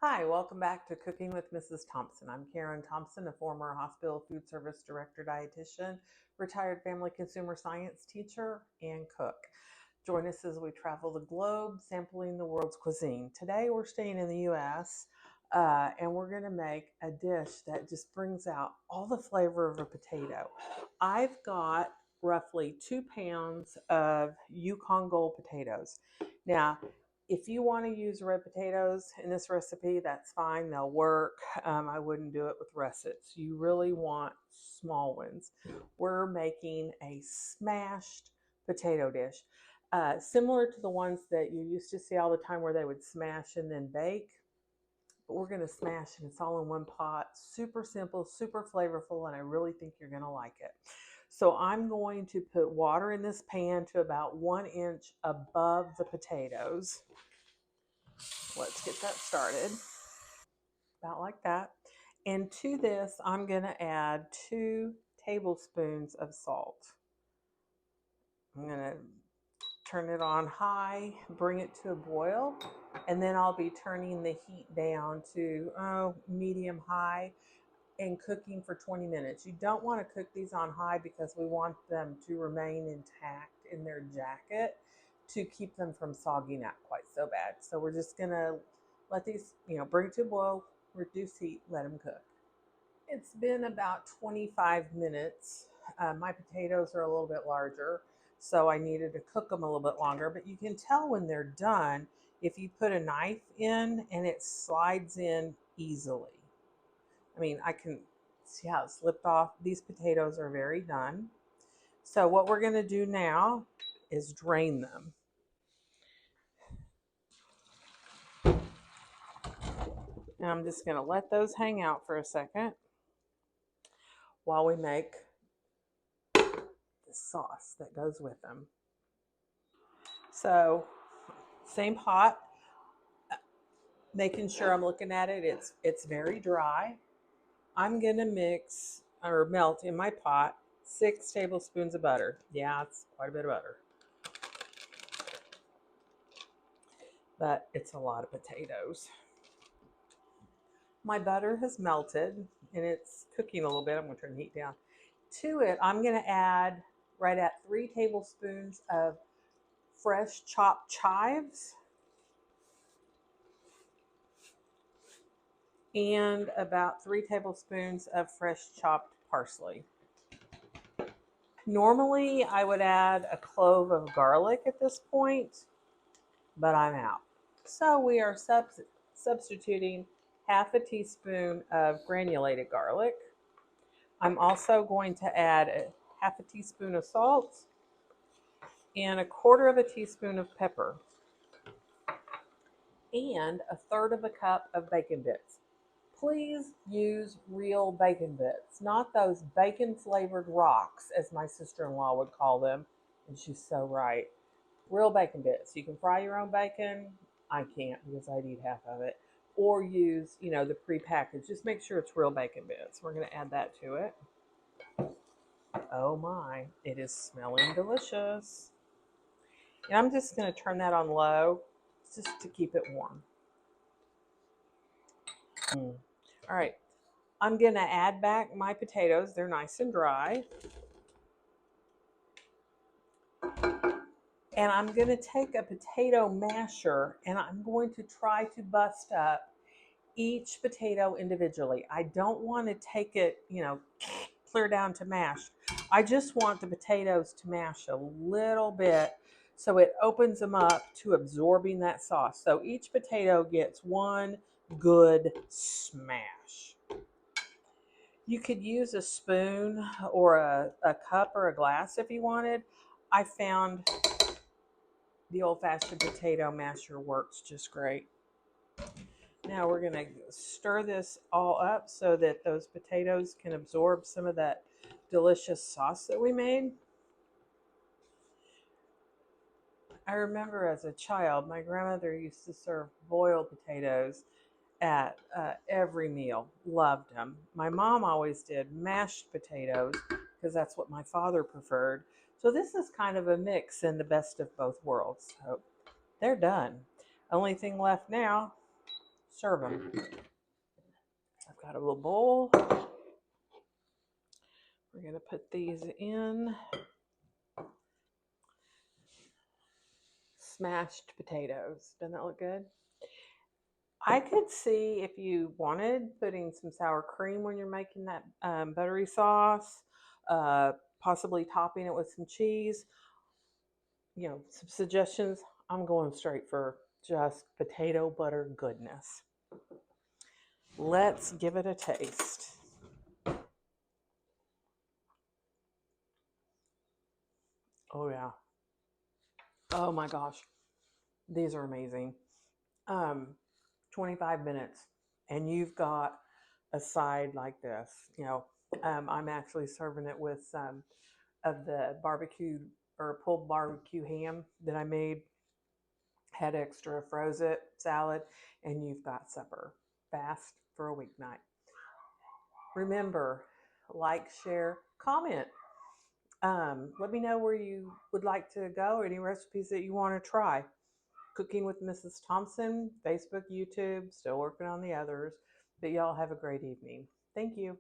Hi, welcome back to Cooking with Mrs. Thompson. I'm Karen Thompson, a former hospital food service director dietitian, retired family consumer science teacher, and cook. Join us as we travel the globe, sampling the world's cuisine. Today we're staying in the U.S. And we're going to make a dish that just brings out all the flavor of a potato. I've got roughly 2 pounds of Yukon Gold potatoes. Now, if you want to use red potatoes in this recipe, that's fine. They'll work. I wouldn't do it with russets. You really want small ones. We're making a smashed potato dish, similar to the ones that you used to see all the time where they would smash and then bake. But we're going to smash and it's all in one pot. Super simple, super flavorful, and I really think you're going to like it. So I'm going to put water in this pan to about 1 inch above the potatoes. Let's get that started. About like that. And to this, I'm going to add 2 tablespoons of salt. I'm going to turn it on high, bring it to a boil, and then I'll be turning the heat down to medium high and cooking for 20 minutes. You don't want to cook these on high because we want them to remain intact in their jacket to keep them from sogging out quite so bad. So we're just going to let these, bring it to a boil, reduce heat, let them cook. It's been about 25 minutes. My potatoes are a little bit larger, so I needed to cook them a little bit longer, but you can tell when they're done if you put a knife in and it slides in easily. I mean, I can see how it slipped off. These potatoes are very done. So what we're going to do now is drain them. And I'm just going to let those hang out for a second while we make the sauce that goes with them. So same pot, making sure I'm looking at it. It's very dry. I'm going to mix or melt in my pot 6 tablespoons of butter. Yeah, it's quite a bit of butter. But it's a lot of potatoes. My butter has melted and it's cooking a little bit. I'm going to turn the heat down. To it, I'm going to add right at 3 tablespoons of fresh chopped chives and about 3 tablespoons of fresh chopped parsley. Normally, I would add a clove of garlic at this point, but I'm out. So we are substituting half a teaspoon of granulated garlic. I'm also going to add half a teaspoon of salt and 1/4 teaspoon of pepper and 1/3 cup of bacon bits. Please use real bacon bits, not those bacon flavored rocks, as my sister-in-law would call them, and she's so right. Real bacon bits. You can fry your own bacon. I can't because I'd eat half of it. Or use, the prepackaged. Just make sure it's real bacon bits. We're going to add that to it. Oh my, it is smelling delicious. And I'm just going to turn that on low just to keep it warm. All right, I'm going to add back my potatoes. They're nice and dry. And I'm going to take a potato masher and I'm going to try to bust up each potato individually. I don't want to take it, clear down to mash. I just want the potatoes to mash a little bit so it opens them up to absorbing that sauce. So each potato gets one good smash. You could use a spoon or a cup or a glass if you wanted. I found the old-fashioned potato masher works just great. Now we're going to stir this all up so that those potatoes can absorb some of that delicious sauce that we made. I remember as a child, my grandmother used to serve boiled potatoes at every meal. Loved them. My mom always did mashed potatoes because that's what my father preferred. So this is kind of a mix in the best of both worlds. So they're done. Only thing left now, serve them. I've got a little bowl. We're going to put these in. Smashed potatoes. Doesn't that look good? I could see, if you wanted, putting some sour cream when you're making that buttery sauce, possibly topping it with some cheese. You know, some suggestions. I'm going straight for just potato butter goodness. Let's give it a taste. Oh yeah. Oh my gosh. These are amazing. 25 minutes and you've got a side like this. You know, I'm actually serving it with some of the barbecue or pulled barbecue ham that I made. Had extra, froze it, salad, and you've got supper. Fast for a weeknight. Remember, like, share, comment. Let me know where you would like to go, any recipes that you want to try. Cooking with Mrs. Thompson, Facebook, YouTube, still working on the others. But y'all have a great evening. Thank you.